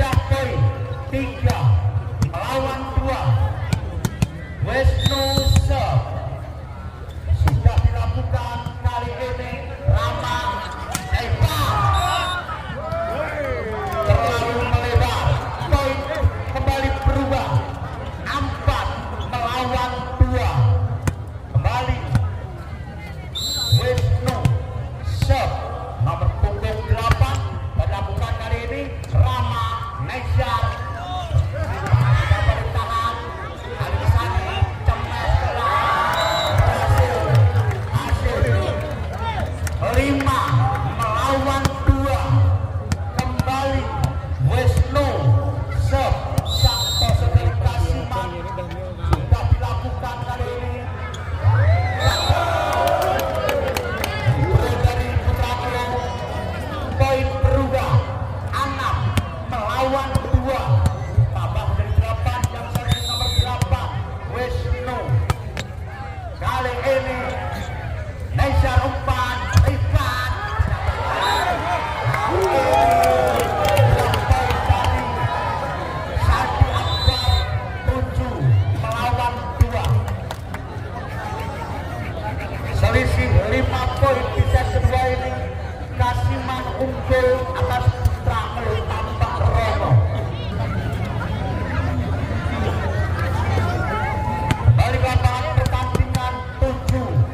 pindah poin 3 melawan 2. Wisnu serve sudah dilakukan kali ini. Rama terlalu melebar. Poin kembali berubah 4 melawan 2. Kembali Wisnu serve nomor punggung 8 dilakukan kali ini. Rama Nezar dapat ditahan. Alisani cemas hasil 5 melawan 2. Kembali Wisnu serve Santoso dari Kasiman sudah dilakukan kali ini. Dari Putra Pro poin berubah 6 melawan 2. Tambah dari 8 yang sering nomor 8 Wisnu. Kali ini Nezar umpan ikan Sandi Akbar 7 melawan 2. Selisih 5 poin di set kedua ini. Kasiman unggul atas Putra Melu Tambak Rono. Kembali ke lapangan pertandingan 7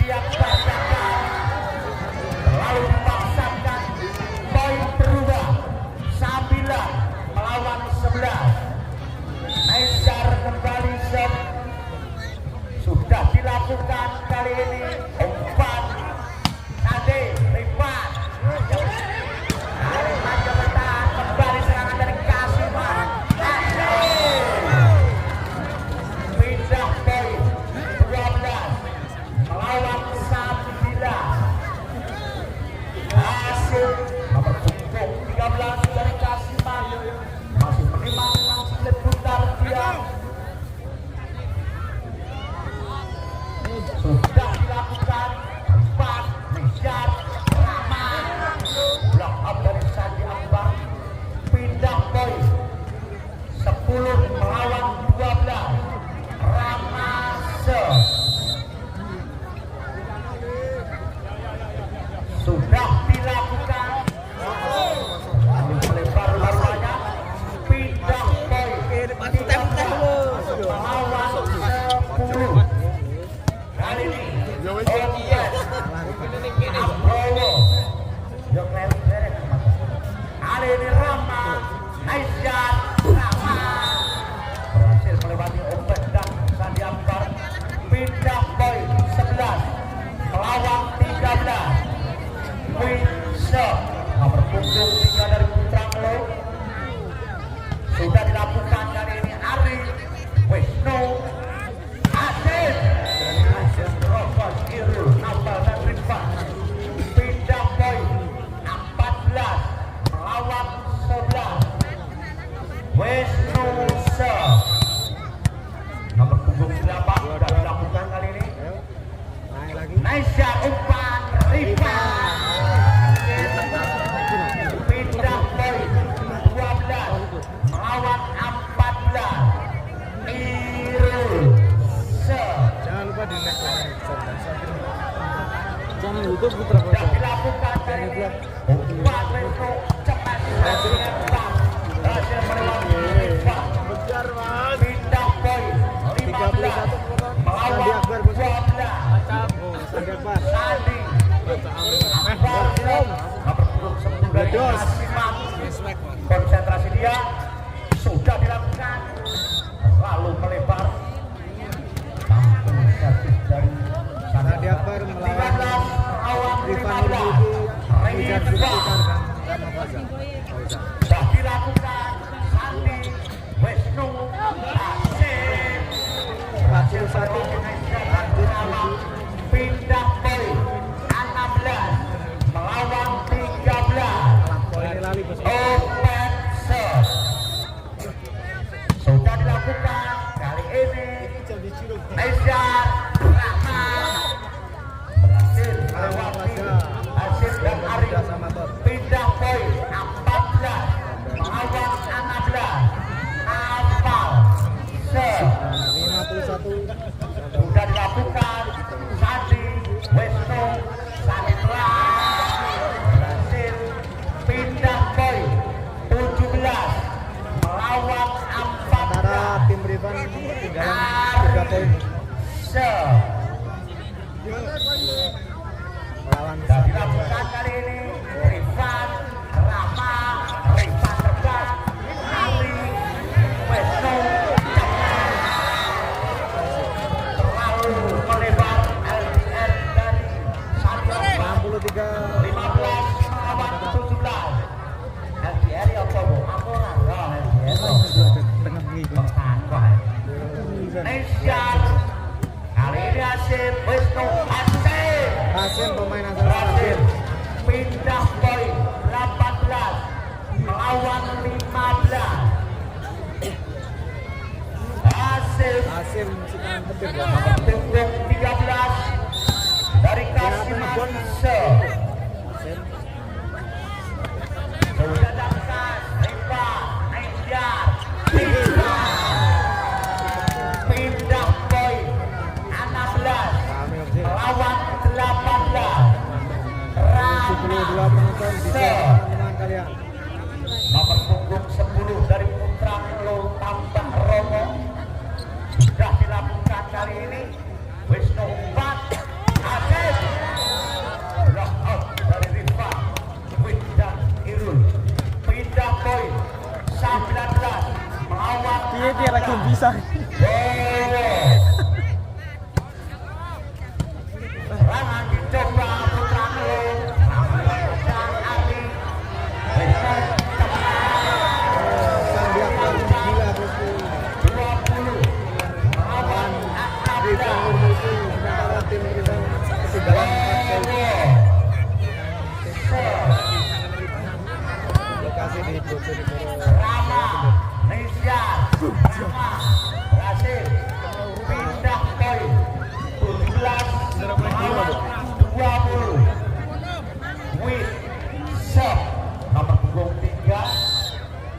siap bacakan. Lalu dipaksakan poin berubah 9 melawan 11. Naisar kembali set. Sudah dilakukan kali ini umpan Ade Rifat. Rifat bertahan kembali serangan dari Kasiman. Pindah poin 12 melawan 9. Hasil nomor punggung 13 dari Kasiman masih menerima split putar dia. Sudah dilakukan empat Nizar Rama, block up dari Sandi Akbar. Pindah poin 10 melawan 12. Ramase sudah dilakukan. Lalu melebar laranya. Pindah poin 13 melawan 10. Kali ini Abrowo kali ini Rama Naisar Rama berhasil melewati Ombak dan Sandi Akbar. Pindah poin 11 melawan 13. Winse nomor punggung 3 dari Putra Melo sudah dilakukan kali ini. Ari Wisnu Asis Robert Irul Nabal dan Rifat. Pindah poin 14 melawan 11. Wisnu Se nomor punggung 8 sudah dilakukan kali ini. Naisya umpan Rifat. Pindah poin 12 melawan 14. Irul Se Jangan lupa di like, channel YouTube Putra sudah dilakukan kali ini. Umpan Wisnu cepat berhasil melewati Rifat. Pindah poin 15 melawan 12. Sandi Akbar nomor punggung 10 dari Kasiman. Konsentrasi dia sudah dilakukan. Lalu melebar. Tampil servis dari Sandi Akbar melawan 13 melawan Rifan 15. Rifat sudah dilakukan. Sandi Wisnu Asis berhasil melewati Naisar Rama. Pindah poin 16 melawan 13. Open set sudah dilakukan kali ini. Naisar Rama berhasil melewati Asis dan Ari. Pindah poin 14 melawan 16. Apal set 51 sudah dilakukan. Sandi Wisnu Sanitra berhasil pindah poin 17 melawan 14. antara tim Rifan ketinggalan 3 poin Se melawan sudah dilakukan kali ini. Rifan Rama, Rifan terbang, Ali Wisnu terlalu melebar. LDR dari Sandi Akbar 63 15 melawan 17. LDR ya apa bu? Aku nggak LDR. tengah minggu Naisar kali ini Asim Wisnu Asim Hasim pemain asal berhasil pindah poin 18 melawan 15. Asim sedang hampir nomor punggung 13 dari Kasiman Se sudah dapat Rifat Naisar pindah poin 16 melawan 18. 72 penonton bisa dengan kalian. Nomor punggung 10 dari Putra Melo tambah Romo sudah dilakukan kali ini. Wisnu umpan Asis Piye lagi bisa. Serangan dicoba Putra Melo. Dan Ali. Sang Diakbar gila bosku. 20 melawan Rifan 16. Nurmulki sementara tim Rifan ketinggalan 4 gol. Lokasi di Bojonegoro. Rama Nesya Rama berhasil pindah poin 17 melawan 20. Win set nomor punggung 3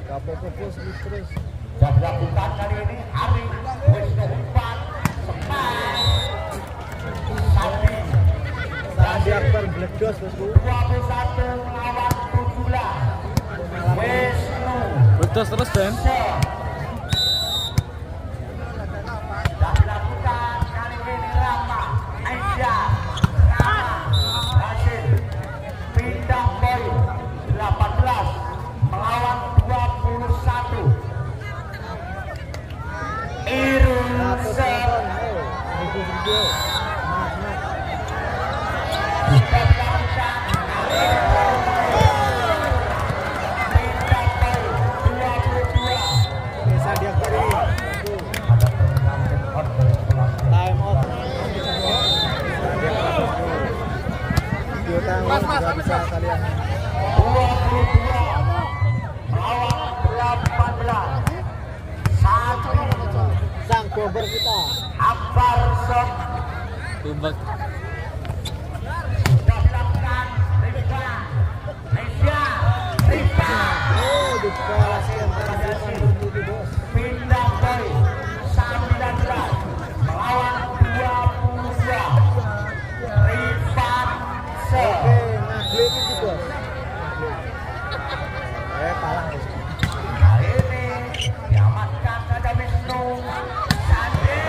Kapo fokus terus. dan dilakukan kali ini Ari Wisnu Umpan Semai Sandi Sang Diakbar meledos bosku. 21 melawan 17. Wisnu Meledos terus Ben. set dan dilakukan kali ini Rama Aisyah Rama berhasil pindah poin 18 melawan 21. Irul Satu set penonton. Video. Semangat. sudah dilakukan kali ini pindah poin 22. Ini Sang Diakbar ini. Ada permainan out dari sekolah. Time out. Sang Diakbar bosku. Video tanggung sudah bisa kalian. 22 melawan 18. Satu Sang bomber kita. Akbar Sok Tumbak. sudah dilakukan Rifan Nesya Rifan Oh, dibalas antara Rifan Nurmulki bos. pindah poin 19 melawan 22. Rifan Sok Oke, ngaglik itu bos. Kalah bos. kali ini diamankan pada Wisnu Sandi.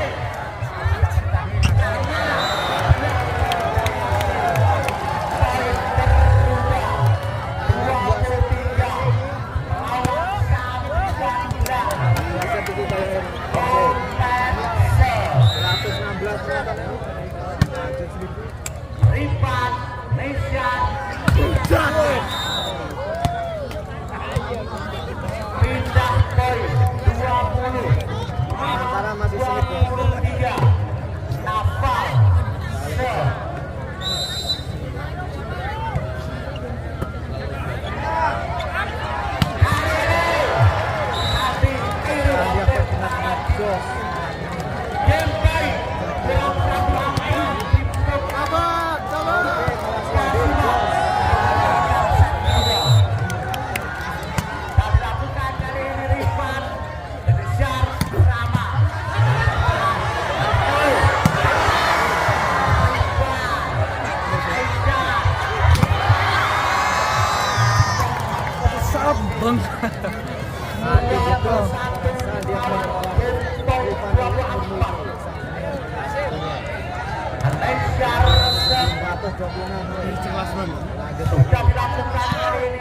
Poin berubah 23 melawan 19. Biasa itu kayak Kompense 116 penonton. Lanjut 1000. Rifan Nesya pindah poin 20 Sementara masih sulit, Bos. 23. Nafal set Hati Irul Sang Diakbar benar-benar jos. game baik dalam pertandingan di grup Abang, sabar. Oke, kalah Sang jos. dan dilakukan kali ini Rifan Rizal Rama. Sabang. Nanti gitu. Sang Diakbar melawan Rifan Nurmulki. Malaysia 126. Lanjut. sudah dilakukan kali ini